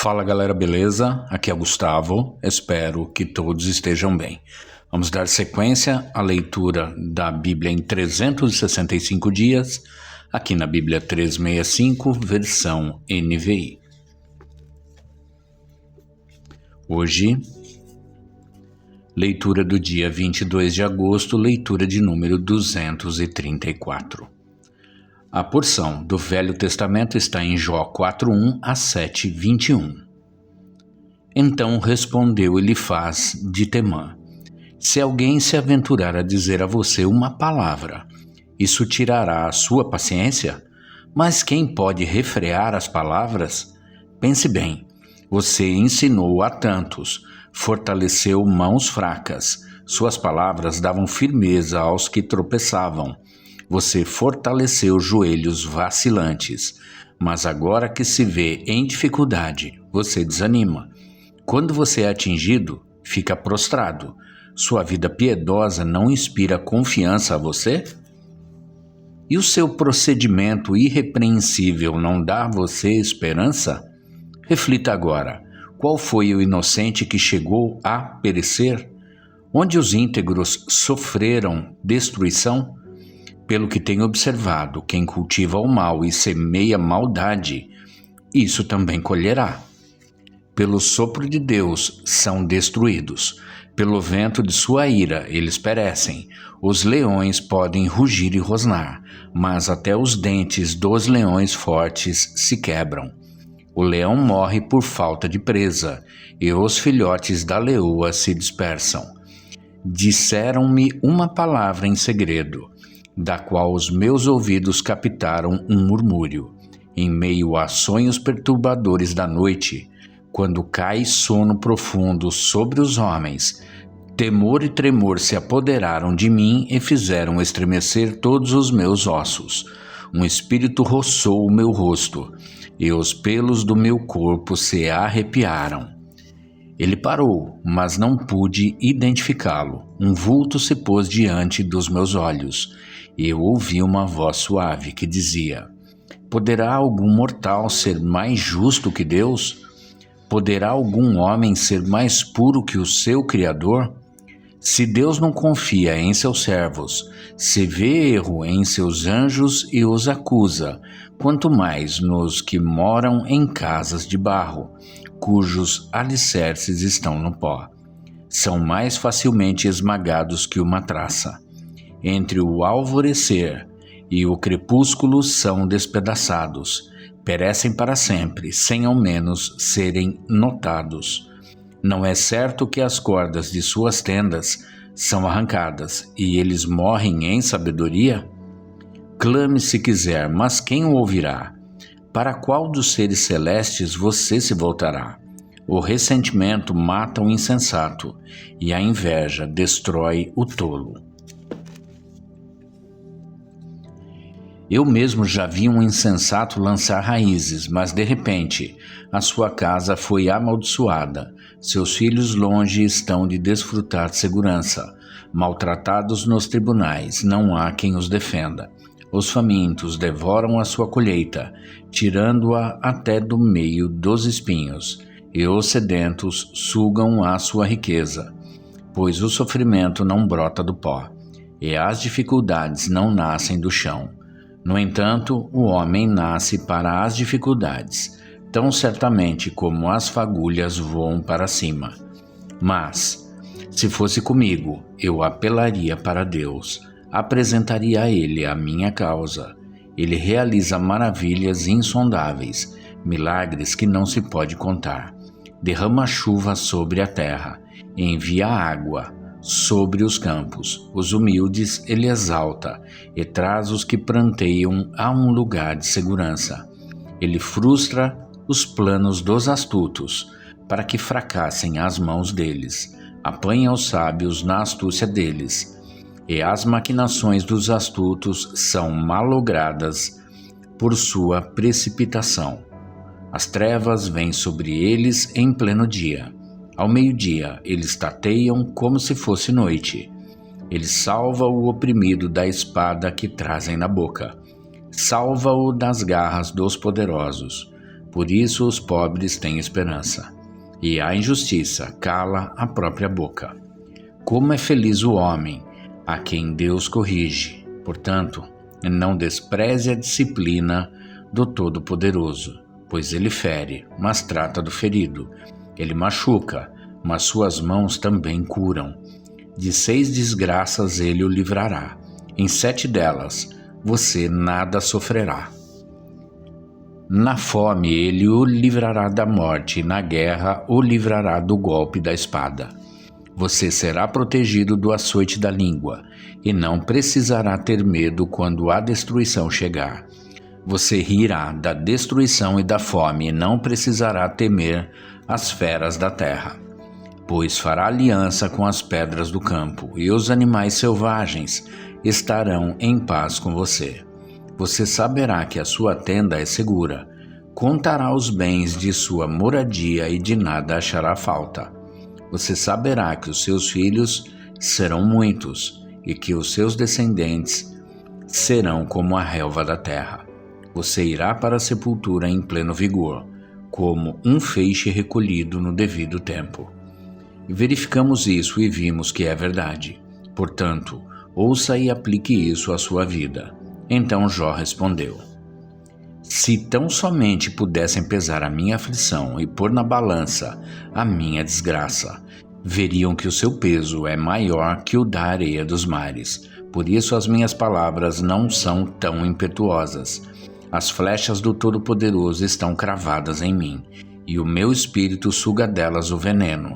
Fala galera, beleza? Aqui é o Gustavo, espero que todos estejam bem. Vamos dar sequência à leitura da Bíblia em 365 dias, aqui na Bíblia 365, versão NVI. Hoje, leitura do dia 22 de agosto, leitura de número 234. A porção do Velho Testamento está em Jó 4:1 a 7:21. Então respondeu Elifaz de Temã: Se alguém se aventurar a dizer a você uma palavra, isso tirará a sua paciência? Mas quem pode refrear as palavras? Pense bem, você ensinou a tantos, fortaleceu mãos fracas, suas palavras davam firmeza aos que tropeçavam. Você fortaleceu joelhos vacilantes, mas agora que se vê em dificuldade, você desanima. Quando você é atingido, fica prostrado. Sua vida piedosa não inspira confiança a você? E o seu procedimento irrepreensível não dá a você esperança? Reflita agora, qual foi o inocente que chegou a perecer? Onde os íntegros sofreram destruição? Pelo que tenho observado, quem cultiva o mal e semeia maldade, isso também colherá. Pelo sopro de Deus são destruídos, pelo vento de sua ira eles perecem. Os leões podem rugir e rosnar, mas até os dentes dos leões fortes se quebram. O leão morre por falta de presa, e os filhotes da leoa se dispersam. Disseram-me uma palavra em segredo, da qual os meus ouvidos captaram um murmúrio. Em meio a sonhos perturbadores da noite, quando cai sono profundo sobre os homens, temor e tremor se apoderaram de mim e fizeram estremecer todos os meus ossos. Um espírito roçou o meu rosto, e os pelos do meu corpo se arrepiaram. Ele parou, mas não pude identificá-lo. Um vulto se pôs diante dos meus olhos, e eu ouvi uma voz suave que dizia: Poderá algum mortal ser mais justo que Deus? Poderá algum homem ser mais puro que o seu Criador? Se Deus não confia em seus servos, se vê erro em seus anjos e os acusa, quanto mais nos que moram em casas de barro, cujos alicerces estão no pó. São mais facilmente esmagados que uma traça. Entre o alvorecer e o crepúsculo são despedaçados, perecem para sempre, sem ao menos serem notados. Não é certo que as cordas de suas tendas são arrancadas e eles morrem em sabedoria? Clame se quiser, mas quem o ouvirá? Para qual dos seres celestes você se voltará? O ressentimento mata o insensato e a inveja destrói o tolo. Eu mesmo já vi um insensato lançar raízes, mas de repente a sua casa foi amaldiçoada. Seus filhos longe estão de desfrutar de segurança. Maltratados nos tribunais, não há quem os defenda. Os famintos devoram a sua colheita, tirando-a até do meio dos espinhos, e os sedentos sugam a sua riqueza, pois o sofrimento não brota do pó, e as dificuldades não nascem do chão. No entanto, o homem nasce para as dificuldades, tão certamente como as fagulhas voam para cima. Mas, se fosse comigo, eu apelaria para Deus, apresentaria a Ele a minha causa. Ele realiza maravilhas insondáveis, milagres que não se pode contar. Derrama chuva sobre a terra, envia água sobre os campos. Os humildes ele exalta e traz os que pranteiam a um lugar de segurança. Ele frustra os planos dos astutos, para que fracassem as mãos deles. Apanha os sábios na astúcia deles, e as maquinações dos astutos são malogradas por sua precipitação. As trevas vêm sobre eles em pleno dia. Ao meio-dia, eles tateiam como se fosse noite. Ele salva o oprimido da espada que trazem na boca. Salva-o das garras dos poderosos. Por isso os pobres têm esperança, e a injustiça cala a própria boca. Como é feliz o homem a quem Deus corrige. Portanto, não despreze a disciplina do Todo-Poderoso, pois ele fere, mas trata do ferido. Ele machuca, mas suas mãos também curam. De 6 desgraças ele o livrará. Em 7 delas você nada sofrerá. Na fome ele o livrará da morte, e na guerra o livrará do golpe da espada. Você será protegido do açoite da língua, e não precisará ter medo quando a destruição chegar. Você rirá da destruição e da fome, e não precisará temer as feras da terra, pois fará aliança com as pedras do campo, e os animais selvagens estarão em paz com você. Você saberá que a sua tenda é segura, contará os bens de sua moradia e de nada achará falta. Você saberá que os seus filhos serão muitos e que os seus descendentes serão como a relva da terra. Você irá para a sepultura em pleno vigor, como um feixe recolhido no devido tempo. E verificamos isso e vimos que é verdade. Portanto, ouça e aplique isso à sua vida. Então Jó respondeu: se tão somente pudessem pesar a minha aflição e pôr na balança a minha desgraça, veriam que o seu peso é maior que o da areia dos mares. Por isso as minhas palavras não são tão impetuosas. As flechas do Todo-Poderoso estão cravadas em mim, e o meu espírito suga delas o veneno.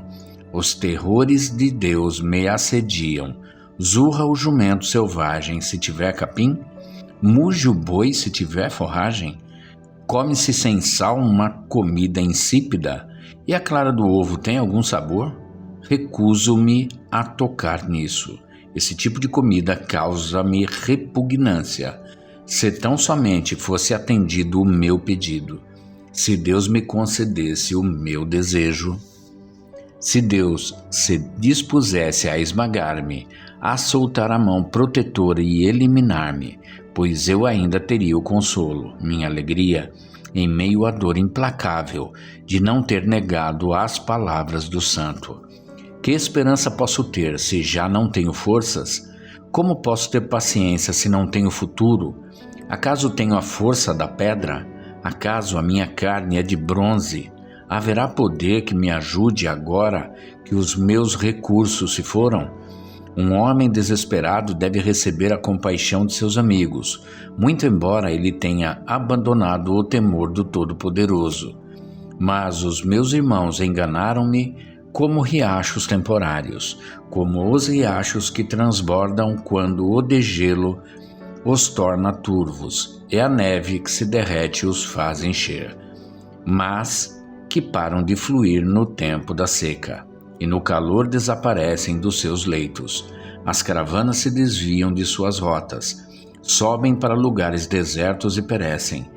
Os terrores de Deus me assediam. Zurra o jumento selvagem se tiver capim? Muge o boi se tiver forragem? Come-se sem sal uma comida insípida? E a clara do ovo tem algum sabor? Recuso-me a tocar nisso. Esse tipo de comida causa-me repugnância. Se tão somente fosse atendido o meu pedido, se Deus me concedesse o meu desejo, se Deus se dispusesse a esmagar-me, a soltar a mão protetora e eliminar-me, pois eu ainda teria o consolo, minha alegria, em meio à dor implacável de não ter negado as palavras do santo. Que esperança posso ter se já não tenho forças? Como posso ter paciência se não tenho futuro? Acaso tenho a força da pedra? Acaso a minha carne é de bronze? Haverá poder que me ajude agora que os meus recursos se foram? Um homem desesperado deve receber a compaixão de seus amigos, muito embora ele tenha abandonado o temor do Todo-Poderoso. Mas os meus irmãos enganaram-me como riachos temporários, como os riachos que transbordam quando o degelo os torna turvos, e a neve que se derrete os faz encher, mas que param de fluir no tempo da seca, e no calor desaparecem dos seus leitos. As caravanas se desviam de suas rotas, sobem para lugares desertos e perecem.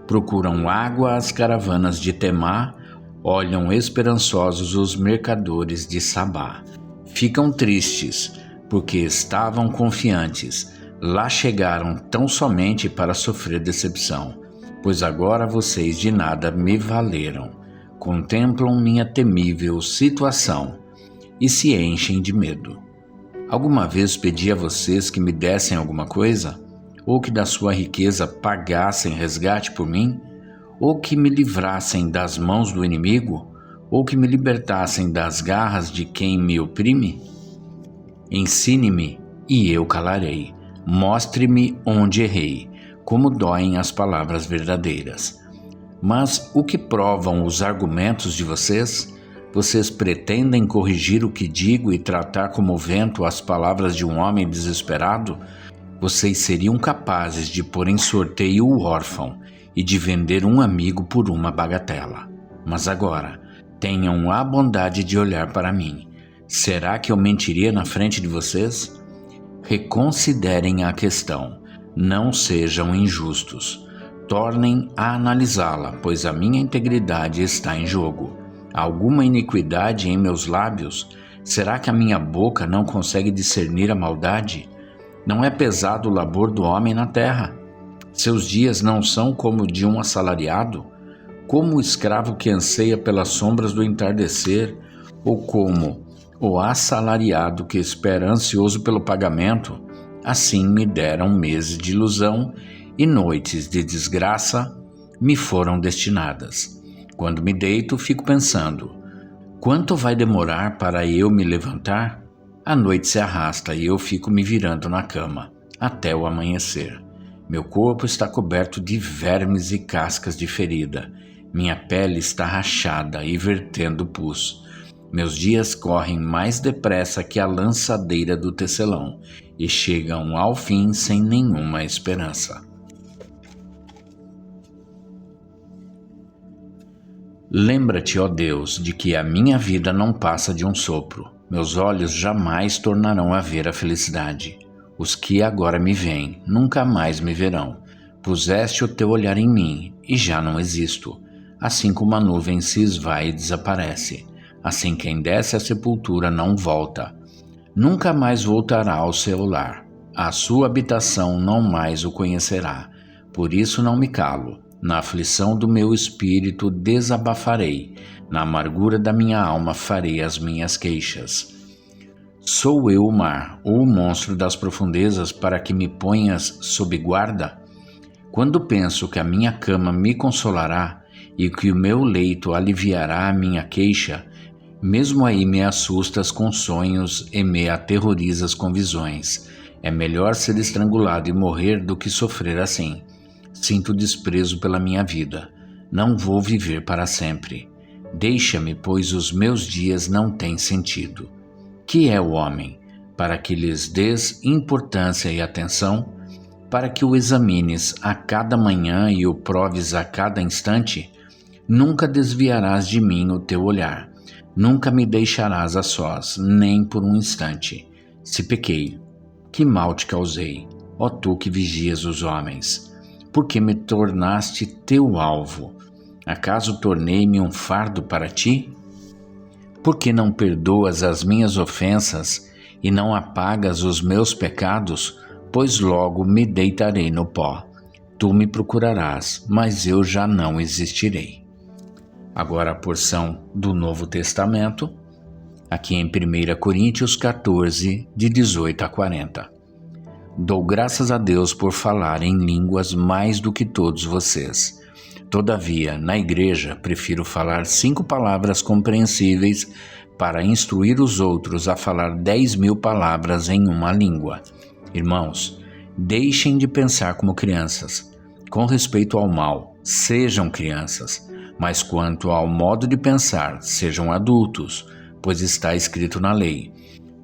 Procuram água as caravanas de Temá, olham esperançosos os mercadores de Sabá. Ficam tristes, porque estavam confiantes. Lá chegaram tão somente para sofrer decepção, pois agora vocês de nada me valeram. Contemplam minha temível situação e se enchem de medo. Alguma vez pedi a vocês que me dessem alguma coisa? Ou que da sua riqueza pagassem resgate por mim? Ou que me livrassem das mãos do inimigo? Ou que me libertassem das garras de quem me oprime? Ensine-me e eu calarei. Mostre-me onde errei, como doem as palavras verdadeiras. Mas o que provam os argumentos de vocês? Vocês pretendem corrigir o que digo e tratar como vento as palavras de um homem desesperado? Vocês seriam capazes de pôr em sorteio o órfão e de vender um amigo por uma bagatela. Mas agora, tenham a bondade de olhar para mim. Será que eu mentiria na frente de vocês? Reconsiderem a questão, não sejam injustos. Tornem a analisá-la, pois a minha integridade está em jogo. Há alguma iniquidade em meus lábios? Será que a minha boca não consegue discernir a maldade? Não é pesado o labor do homem na terra? Seus dias não são como de um assalariado? como o escravo que anseia pelas sombras do entardecer, ou como o assalariado que espera ansioso pelo pagamento, assim me deram meses de ilusão e noites de desgraça me foram destinadas. Quando me deito, fico pensando: quanto vai demorar para eu me levantar? A noite se arrasta e eu fico me virando na cama, até o amanhecer. Meu corpo está coberto de vermes e cascas de ferida. Minha pele está rachada e vertendo pus. Meus dias correm mais depressa que a lançadeira do tecelão e chegam ao fim sem nenhuma esperança. Lembra-te, ó Deus, de que a minha vida não passa de um sopro. Meus olhos jamais tornarão a ver a felicidade. Os que agora me veem, nunca mais me verão. Puseste o teu olhar em mim, e já não existo. Assim como a nuvem se esvai e desaparece, assim quem desce à sepultura não volta. Nunca mais voltará ao seu lar. A sua habitação não mais o conhecerá. Por isso não me calo. Na aflição do meu espírito desabafarei. Na amargura da minha alma farei as minhas queixas. Sou eu o mar, ou o monstro das profundezas, para que me ponhas sob guarda? Quando penso que a minha cama me consolará e que o meu leito aliviará a minha queixa, mesmo aí me assustas com sonhos e me aterrorizas com visões. É melhor ser estrangulado e morrer do que sofrer assim. Sinto desprezo pela minha vida. Não vou viver para sempre. Deixa-me, pois os meus dias não têm sentido. Que é o homem? Para que lhes dês importância e atenção? Para que o examines a cada manhã e o proves a cada instante? Nunca desviarás de mim o teu olhar. Nunca me deixarás a sós, nem por um instante. Se pequei, que mal te causei, ó tu que vigias os homens? Por que me tornaste teu alvo? Acaso tornei-me um fardo para ti? Por que não perdoas as minhas ofensas e não apagas os meus pecados? Pois logo me deitarei no pó. Tu me procurarás, mas eu já não existirei. Agora a porção do Novo Testamento, aqui em 1 Coríntios 14, de 18 a 40. Dou graças a Deus por falar em línguas mais do que todos vocês. Todavia, na igreja, prefiro falar 5 palavras compreensíveis para instruir os outros a falar 10.000 palavras em uma língua. Irmãos, deixem de pensar como crianças. Com respeito ao mal, sejam crianças, mas quanto ao modo de pensar, sejam adultos, pois está escrito na lei: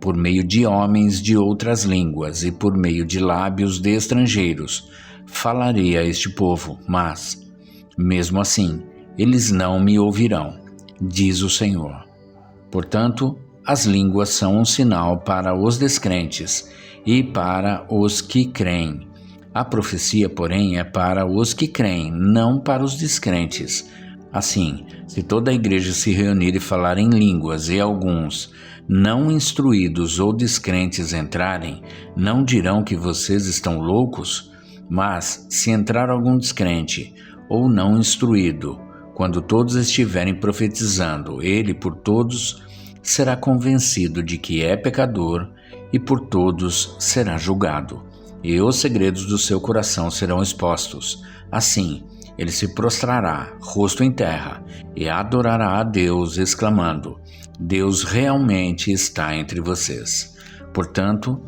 por meio de homens de outras línguas e por meio de lábios de estrangeiros, falarei a este povo, mas, mesmo assim, eles não me ouvirão, diz o Senhor. Portanto, as línguas são um sinal para os descrentes e para os que creem. A profecia, porém, é para os que creem, não para os descrentes. Assim, se toda a igreja se reunir e falar em línguas e alguns não instruídos ou descrentes entrarem, não dirão que vocês estão loucos? Mas, se entrar algum descrente ou não instruído, quando todos estiverem profetizando, ele por todos será convencido de que é pecador e por todos será julgado, e os segredos do seu coração serão expostos. Assim, ele se prostrará, rosto em terra, e adorará a Deus, exclamando: Deus realmente está entre vocês. Portanto,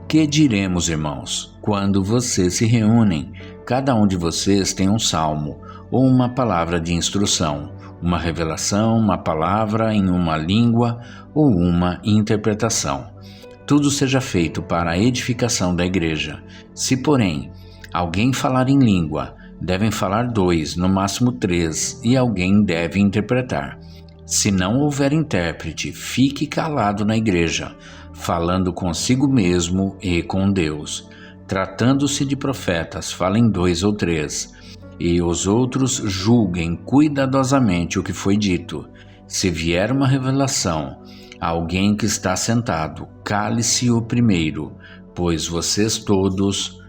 que diremos, irmãos? Quando vocês se reúnem, cada um de vocês tem um salmo, ou uma palavra de instrução, uma revelação, uma palavra em uma língua, ou uma interpretação. Tudo seja feito para a edificação da igreja. Se, porém, alguém falar em língua, devem falar 2, no máximo 3, e alguém deve interpretar. Se não houver intérprete, fique calado na igreja, falando consigo mesmo e com Deus. Tratando-se de profetas, falem 2 ou 3, e os outros julguem cuidadosamente o que foi dito. Se vier uma revelação a alguém que está sentado, cale-se o primeiro, pois vocês todos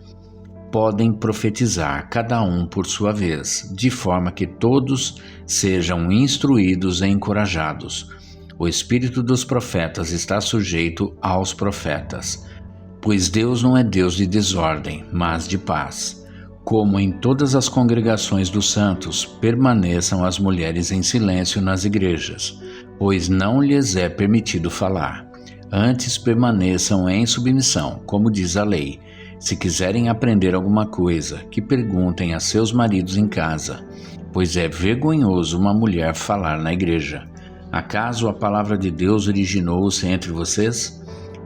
podem profetizar, cada um por sua vez, de forma que todos sejam instruídos e encorajados. O espírito dos profetas está sujeito aos profetas, pois Deus não é Deus de desordem, mas de paz. Como em todas as congregações dos santos, permaneçam as mulheres em silêncio nas igrejas, pois não lhes é permitido falar. Antes permaneçam em submissão, como diz a lei. Se quiserem aprender alguma coisa, que perguntem a seus maridos em casa, pois é vergonhoso uma mulher falar na igreja. Acaso a palavra de Deus originou-se entre vocês?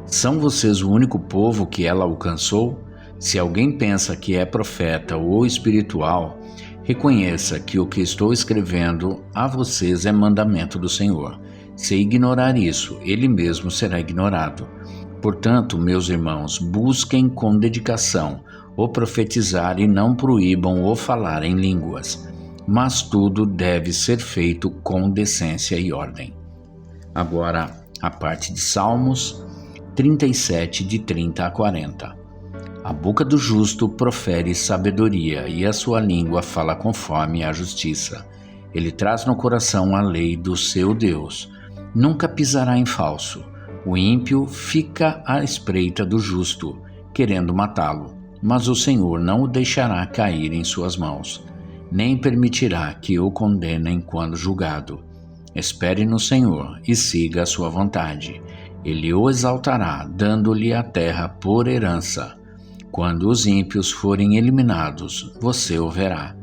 São vocês o único povo que ela alcançou? Se alguém pensa que é profeta ou espiritual, reconheça que o que estou escrevendo a vocês é mandamento do Senhor. Se ignorar isso, ele mesmo será ignorado. Portanto, meus irmãos, busquem com dedicação o profetizar e não proíbam o falar em línguas, mas tudo deve ser feito com decência e ordem. Agora, a parte de Salmos 37, de 30 a 40. A boca do justo profere sabedoria, e a sua língua fala conforme a justiça. Ele traz no coração a lei do seu Deus. Nunca pisará em falso. O ímpio fica à espreita do justo, querendo matá-lo, mas o Senhor não o deixará cair em suas mãos, nem permitirá que o condenem quando julgado. Espere no Senhor e siga a sua vontade. Ele o exaltará, dando-lhe a terra por herança. Quando os ímpios forem eliminados, você o verá.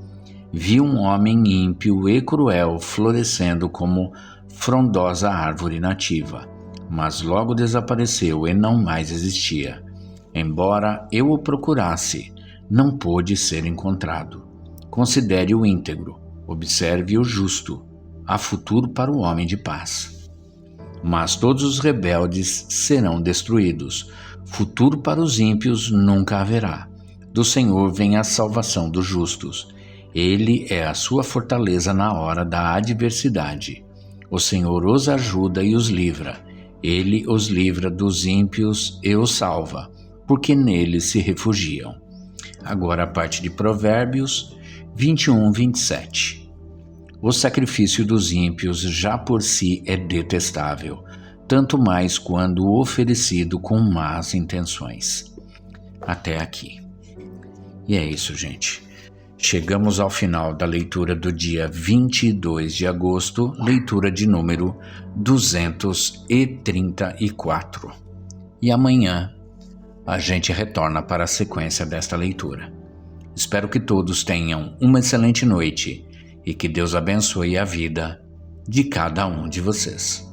Vi um homem ímpio e cruel florescendo como frondosa árvore nativa, mas logo desapareceu e não mais existia. Embora eu o procurasse, não pôde ser encontrado. Considere o íntegro, observe o justo. Há futuro para o homem de paz. Mas todos os rebeldes serão destruídos. Futuro para os ímpios nunca haverá. Do Senhor vem a salvação dos justos. Ele é a sua fortaleza na hora da adversidade. O Senhor os ajuda e os livra. Ele os livra dos ímpios e os salva, porque nele se refugiam. Agora a parte de Provérbios 21, 27. O sacrifício dos ímpios já por si é detestável, tanto mais quando oferecido com más intenções. Até aqui. E é isso, gente. Chegamos ao final da leitura do dia 22 de agosto, leitura de número 234. E amanhã a gente retorna para a sequência desta leitura. Espero que todos tenham uma excelente noite e que Deus abençoe a vida de cada um de vocês.